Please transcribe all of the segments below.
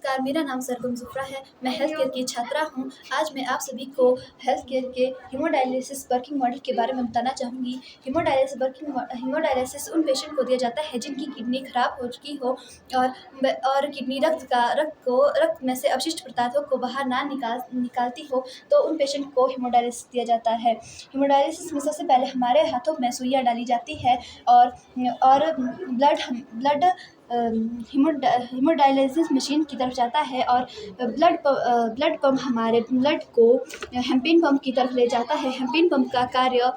नमस्कार, मेरा नाम सरगम ज़ुफ़रा है। मैं हेल्थ केयर की छात्रा हूँ। आज मैं आप सभी को हेल्थ केयर के हीमोडायलिसिस वर्किंग मॉडल के बारे में बताना चाहूँगी। हीमोडायलिसिस उन पेशेंट को दिया जाता है जिनकी किडनी खराब हो चुकी हो और किडनी रक्त में से अपशिष्ट पदार्थों को बाहर ना निकालती हो, तो उन पेशेंट को हीमोडायलिसिस दिया जाता है। हीमोडायलिसिस में सबसे पहले हमारे हाथों में सुइयाँ डाली जाती है और ब्लड हीमोडायलिसिस मशीन की तरफ जाता है और ब्लड पंप हमारे ब्लड को हेम्पेन पंप की तरफ ले जाता है। हेम्पेन पंप का कार्य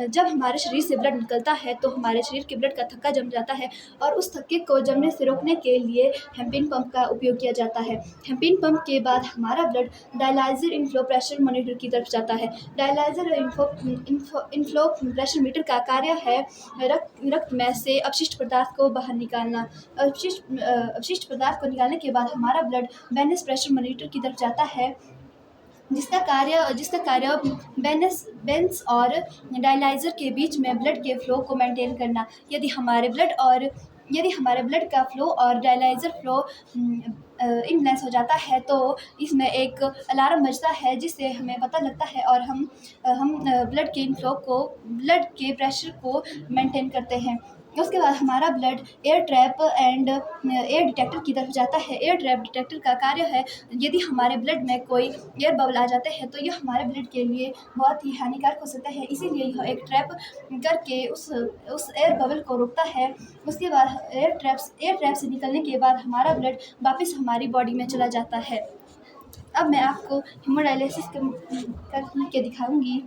जब हमारे शरीर से ब्लड निकलता है तो हमारे शरीर के ब्लड का थक्का जम जाता है और उस थक्के को जमने से रोकने के लिए हेम्पेन पंप का उपयोग किया जाता है। हेम्पेन पंप के बाद हमारा blood dialyser inflow pressure monitor की तरफ जाता है। डायलाइजर इनफ्लो प्रेशर मीटर का कार्य है रक्त में से अपशिष्ट पदार्थ को बाहर निकालना। अपशिष्ट पदार्थ को निकालने के बाद हमारा ब्लड वेनस प्रेशर मॉनिटर की तरफ जाता है, जिसका कार्य वेन्स और डायलाइजर के बीच में ब्लड के फ्लो को मेंटेन करना। यदि हमारे ब्लड का फ्लो और डायलाइजर फ्लो इम्बैलेंस हो जाता है तो इसमें एक अलार्म बजता है जिससे हमें पता लगता है और हम ब्लड के प्रेशर को मेंटेन करते हैं। उसके बाद हमारा blood air trap and air detector की तरफ जाता है। एयर ट्रैप डिटेक्टर का कार्य है, यदि हमारे ब्लड में कोई एयर बबल आ जाते हैं तो यह हमारे ब्लड के लिए बहुत ही हानिकारक हो सकता है, इसीलिए यह एक ट्रैप करके उस एयर बबल को रोकता है। उसके बाद एयर ट्रैप से निकलने के बाद हमारा ब्लड वापस हमारी बॉडी में चला जाता है। अब मैं आपको हीमोडायलिसिस करके दिखाऊंगी।